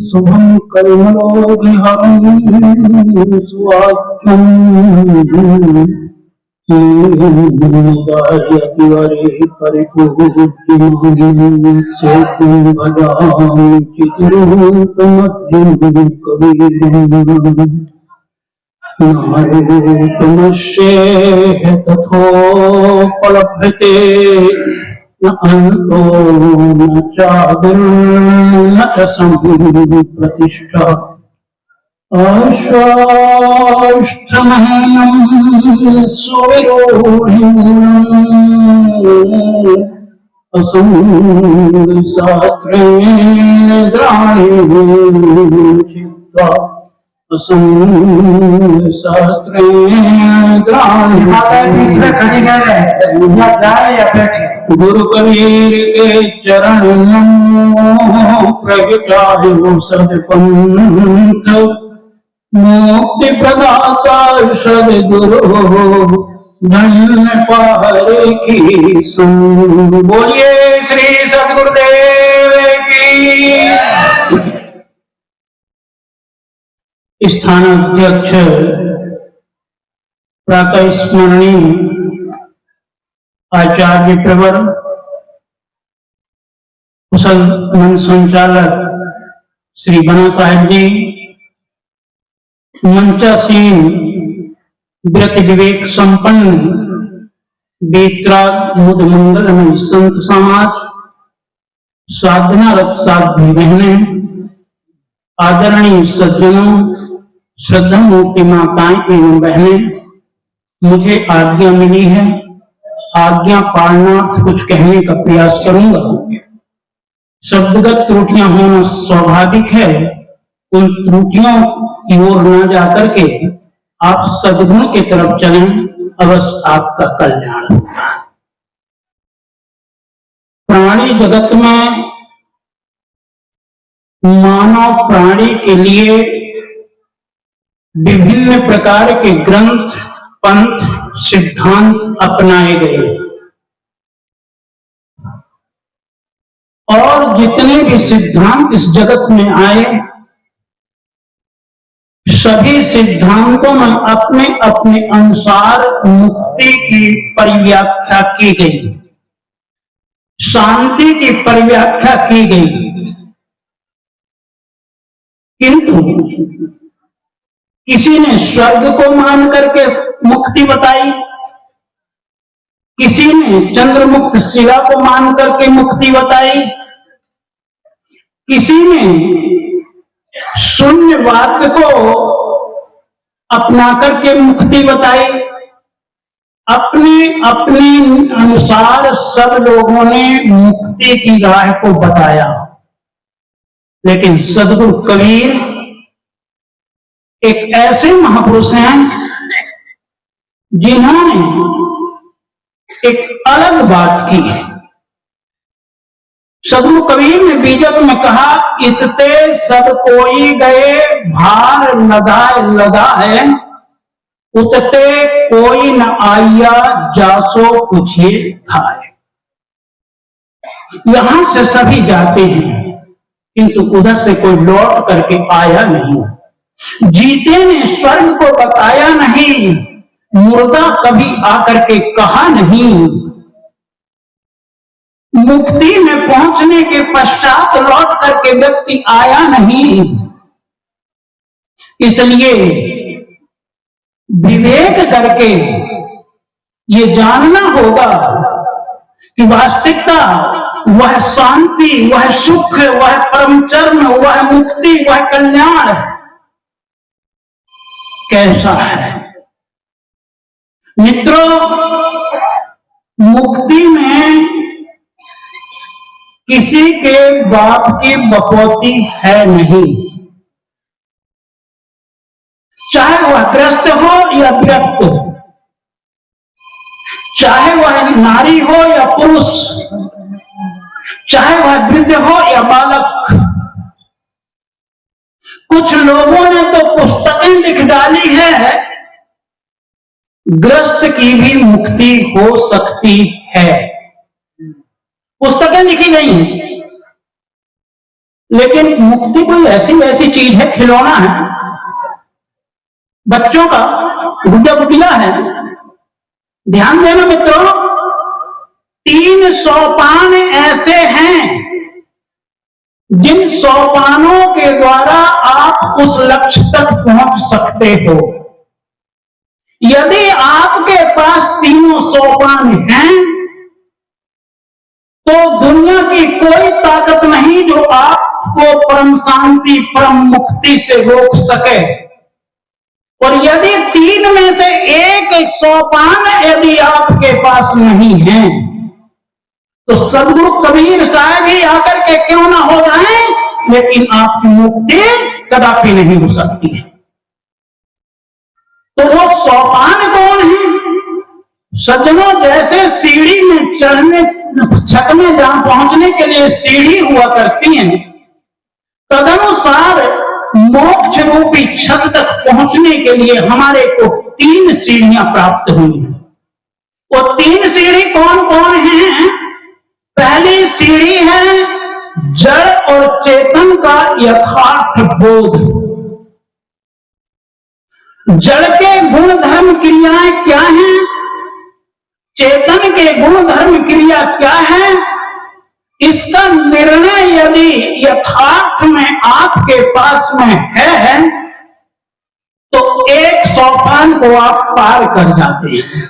शुभम कर्मणो विहरन् स्वाख्यं परिपूर्तिमान् सेतुं भजामि चित्ररूपमध्यं कबीरम् नारूपमस्येह तथोपलभ्यते न अन्तो न चादिर्न च संप्रतिष्ठा आश्वाष्टमहनं सुविरोहिणम् असंसात्रेण द्राणि चित्ता गुरु कबीर के चरण प्रगटायो सदपंथ मुक्ति प्रदाता सदगुरु धन्य पारे की संग। बोलिए श्री सदगुरुदेव की। स्थानाध्यक्ष प्रातः स्मरणीय आचार्य प्रवर कुशल मंच संचालक श्री बना साहेब जी, मंचासीन व्यक्ति विवेक संपन्न बेत्राग मुद मंगलमय संत समाज, साधनारत साध्वी बहनें, आदरणीय सज्जनों, श्रद्धा मूर्ति माताएं एवं बहनें, मुझे आज्ञा मिली है, आज्ञा पालनार्थ कुछ कहने का प्रयास करूंगा। शब्दगत त्रुटियां होना स्वाभाविक है, उन त्रुटियों की ओर न जाकर के आप सद्गुण की तरफ चलें, अवश्य आपका कल्याण होगा। प्राणी जगत में मानव प्राणी के लिए विभिन्न प्रकार के ग्रंथ, पंथ, सिद्धांत अपनाए गए और जितने भी सिद्धांत इस जगत में आए, सभी सिद्धांतों में अपने अपने अनुसार मुक्ति की परिव्याख्या की गई, शांति की परिव्याख्या की गई। किंतु किसी ने स्वर्ग को मान करके मुक्ति बताई, किसी ने चंद्रमुक्त शिला को मान करके मुक्ति बताई, किसी ने शून्यवाद को अपना करके मुक्ति बताई। अपने अपने अनुसार सब लोगों ने मुक्ति की राह को बताया, लेकिन सदगुरु कबीर एक ऐसे महापुरुष हैं जिन्होंने एक अलग बात की है। सदगुरु कबीर ने बीजक में कहा, इतते सब कोई गए भार लदाए लदाए, उतते कोई न आया जासो पूछिए खाए। यहां से सभी जाते हैं, किंतु उधर से कोई लौट करके आया नहीं। जीते ने स्वर्ग को बताया नहीं, मुर्दा कभी आकर के कहा नहीं। मुक्ति में पहुंचने के पश्चात लौट करके व्यक्ति आया नहीं। इसलिए विवेक करके ये जानना होगा कि वास्तविकता वह शांति, वह सुख, वह परम चरण, वह मुक्ति, वह कल्याण कैसा है। मित्रों, मुक्ति में किसी के बाप की बपौती है नहीं, चाहे वह ग्रस्त हो या विरक्त हो, चाहे वह नारी हो या पुरुष, चाहे वह वृद्ध हो या बालक। कुछ लोगों ने तो पुस्तकें लिख डाली है ग्रस्त की भी मुक्ति हो सकती है। पुस्तकें लिखी गई हैं, लेकिन मुक्ति कोई ऐसी वैसी चीज है, खिलौना है, बच्चों का गुड्डा गुडिया है। ध्यान देना मित्रों, 3 सोपान ऐसे हैं जिन सोपानों के द्वारा आप उस लक्ष्य तक पहुंच सकते हो। यदि आपके पास तीनों सोपान हैं तो दुनिया की कोई ताकत नहीं जो आपको परम शांति, परम मुक्ति से रोक सके। और यदि 3 में से एक सोपान यदि आपके पास नहीं है तो सदगुरु कबीर साहब ही आकर के क्यों ना हो जाए, लेकिन आपकी मुक्ति कदापि नहीं हो सकती है। तो वो सोपान कौन है? सज्जनों, जैसे सीढ़ी में चढ़ने, छत में जहां पहुंचने के लिए सीढ़ी हुआ करती है, तदनुसार मोक्ष रूपी छत तक पहुंचने के लिए हमारे को 3 सीढ़ियां प्राप्त हुई हैं। वो 3 सीढ़ी कौन कौन है? पहली सीढ़ी है जड़ और चेतन का यथार्थ बोध। जड़ के गुण धर्म क्रियाएं क्या हैं, चेतन के गुण धर्म क्रिया क्या है, इसका निर्णय यदि यथार्थ में आपके पास में है तो एक सोपान को आप पार कर जाते हैं।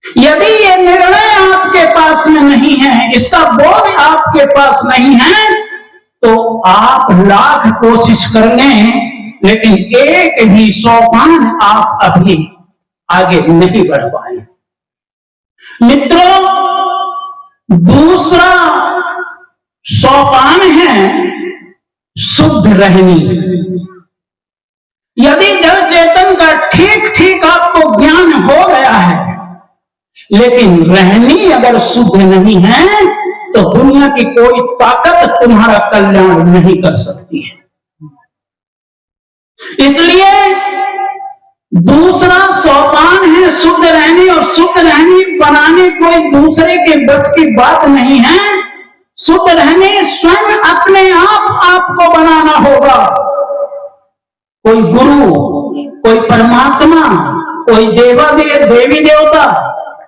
यदि ये निर्णय आपके पास में नहीं है, इसका बोध आपके पास नहीं है, तो आप लाख कोशिश कर लें, लेकिन एक भी सोपान आप अभी आगे नहीं बढ़ पाए। मित्रों, दूसरा सोपान है शुद्ध रहनी। यदि जड़ चेतन का ठीक ठीक आपको ज्ञान हो गया है, लेकिन रहनी अगर शुद्ध नहीं है तो दुनिया की कोई ताकत तुम्हारा कल्याण नहीं कर सकती है। इसलिए दूसरा सोपान है शुद्ध रहनी, और शुद्ध रहनी बनाने कोई दूसरे के बस की बात नहीं है। शुद्ध रहनी स्वयं अपने आप आपको बनाना होगा। कोई गुरु, कोई परमात्मा, कोई देवी देवता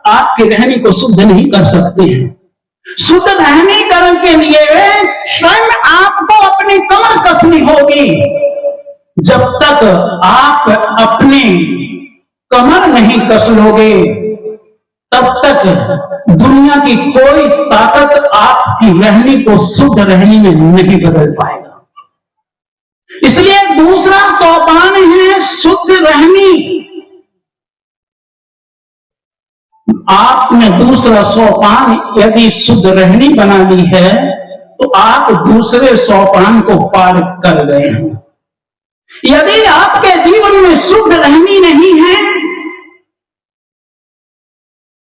आपकी रहनी को शुद्ध नहीं कर सकते हैं। शुद्ध रहनी करने के लिए स्वयं आपको अपनी कमर कसनी होगी। जब तक आप अपनी कमर नहीं कस लोगे, तब तक दुनिया की कोई ताकत आपकी रहनी को शुद्ध रहनी में नहीं बदल पाएगा। इसलिए दूसरा सोपान है शुद्ध रहनी। आपने दूसरा सोपान यदि शुद्ध रहनी बना ली है तो आप दूसरे सोपान को पार कर गए हैं। यदि आपके जीवन में शुद्ध रहनी नहीं है,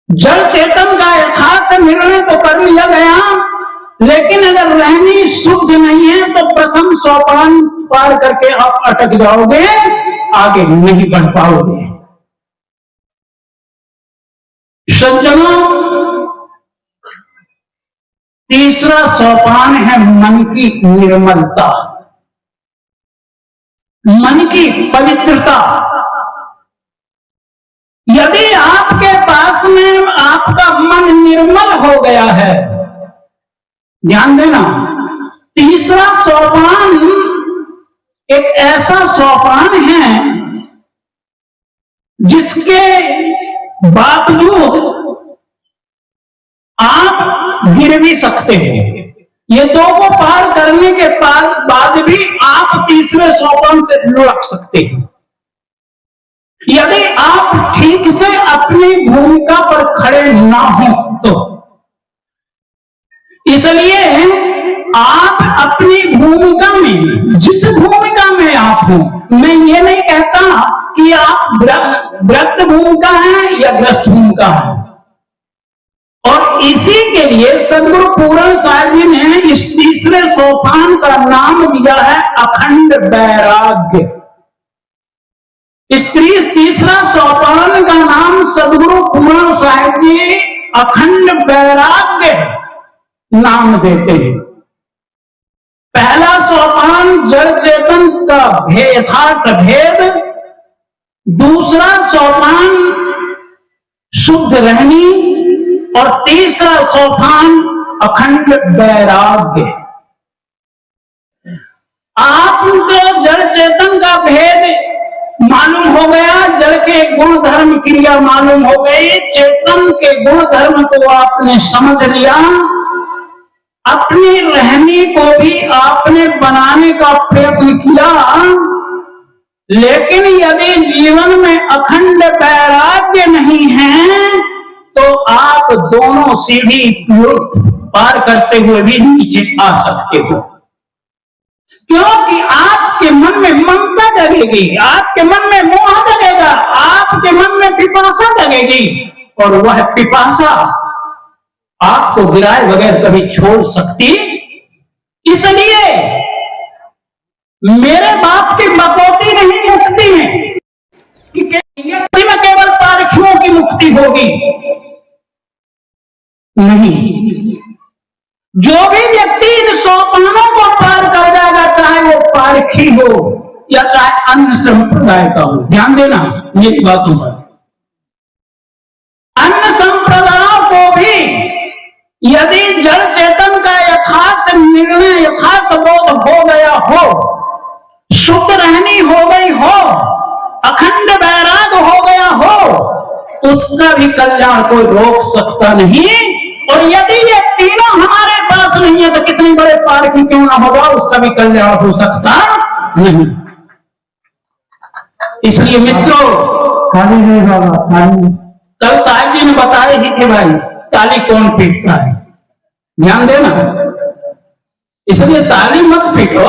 जड़ चेतन का यथार्थ निर्णय तो कर लिया गया, लेकिन अगर रहनी शुद्ध नहीं है तो प्रथम सोपान पार करके आप अटक जाओगे, आगे नहीं बढ़ पाओगे। सज्जनों, तीसरा सोपान है मन की निर्मलता, मन की पवित्रता। यदि आपके पास में आपका मन निर्मल हो गया है, ध्यान देना, तीसरा सोपान एक ऐसा सोपान है जिसके बावजूद आप गिर भी सकते हो। ये दो को पार करने के बाद भी आप तीसरे सोपान से लुढ़क सकते हैं, यदि आप ठीक से अपनी भूमिका पर खड़े ना हो तो। इसलिए आप अपनी भूमिका में, जिस भूमिका में आप हो, मैं ये नहीं कहता कि आप व्रत भूमिका है या ग्रस्त भूमिका है, और इसी के लिए सदगुरु पूरन साहब जी ने इस तीसरे सोपान का नाम दिया है अखंड वैराग्य। स्त्री तीसरा सोपान का नाम सदगुरु पूर्ण साहिब जी अखंड वैराग्य नाम देते हैं। पहला सोपान जड़ चेतन का यथार्थ भेद, दूसरा सोपान शुद्ध रहनी और तीसरा सोपान अखंड वैराग्य। आपको जड़ चेतन का भेद मालूम हो गया, जड़ के गुण धर्म क्रिया मालूम हो गई, चेतन के गुण धर्म को आपने समझ लिया, अपनी रहनी को भी आपने बनाने का प्रयत्न किया। लेकिन यदि जीवन में अखंड वैराग्य नहीं है तो आप दोनों सीढ़ी पार करते हुए भी नीचे आ सकते हो, क्योंकि आपके मन में ममता जगेगी, आपके मन में मोह जगेगा, आपके मन में पिपासा जगेगी और वह पिपासा आपको गिराए बगैर कभी छोड़ सकती। इसलिए मेरे बाप की बकौती नहीं मुक्ति में कि में केवल पारखियों की मुक्ति होगी, नहीं। जो भी व्यक्ति इन सोपानों को पार कर जाएगा, चाहे वो पारखी हो या चाहे अन्य संप्रदाय का हो, ध्यान देना मेरी बातों पर, अन्य संप्रदायों को भी यदि जड़ चेतन का यथार्थ निर्णय, यथार्थ बोध हो गया हो, शुद्ध रहनी हो गई हो, अखंड वैराग हो गया हो, उसका भी कल्याण कोई रोक सकता नहीं। और यदि ये तीनों हमारे पास नहीं है तो कितने बड़े पारखी क्यों ना होगा, उसका भी कल्याण हो सकता नहीं। इसलिए मित्रों, खाली नहीं बाबा, खाली कल साहिब जी ने बताए ही थे भाई, ताली कौन पीटता है, ध्यान देना। इसलिए ताली मत पीटो,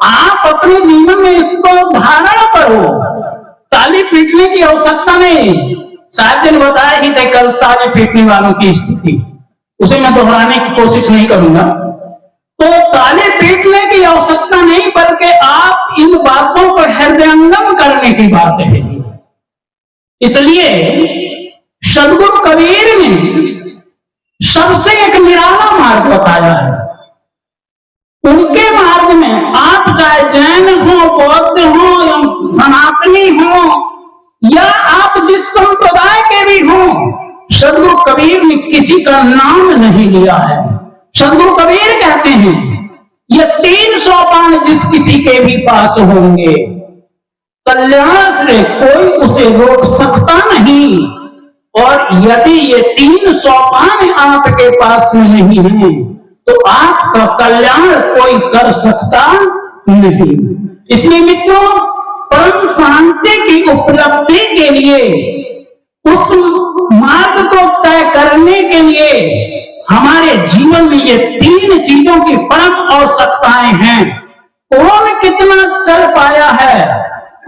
आप अपने जीवन में इसको धारण करो, ताली पीटने की आवश्यकता नहीं। साहिब जी ने बताया ही थे कल ताली पीटने वालों की स्थिति, उसे मैं दोहराने की कोशिश नहीं करूंगा। तो ताली पीटने की आवश्यकता नहीं, बल्कि आप इन बातों को हृदयंगम करने की बात है। इसलिए सदगुरु कबीर ने सबसे एक निराला मार्ग बताया है। उनके मार्ग में आप चाहे जैन हो, बौद्ध हो या सनातनी हो या आप जिस संप्रदाय के भी हो, सदगुरु कबीर ने किसी का नाम नहीं लिया है। सदगुरु कबीर कहते हैं ये 3 सोपान जिस किसी के भी पास होंगे, कल्याण से कोई उसे रोक सकता नहीं। और यदि ये 3 सोपान आपके पास में नहीं है तो आपका कल्याण कोई कर सकता नहीं। इसलिए मित्रों, परम शांति की उपलब्धि के लिए, उस मार्ग को तय करने के लिए हमारे जीवन में ये 3 चीजों की परम आवश्यकताएं हैं। कौन कितना चल पाया है,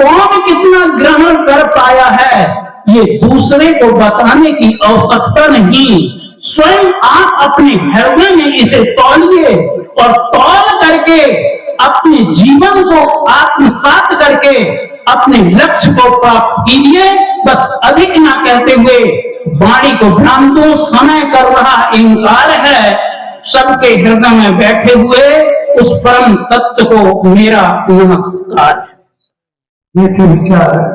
कौन कितना ग्रहण कर पाया है, ये दूसरे को बताने की आवश्यकता नहीं। स्वयं आप अपने हृदय में इसे तौलिए और तौल करके अपने जीवन को आत्मसात करके अपने लक्ष्य को प्राप्त कीजिए। बस अधिक ना कहते हुए वाणी को ध्यान दो, समय कर रहा इंकार है। सबके हृदय में बैठे हुए उस परम तत्व को मेरा नमस्कार। ये थे विचार।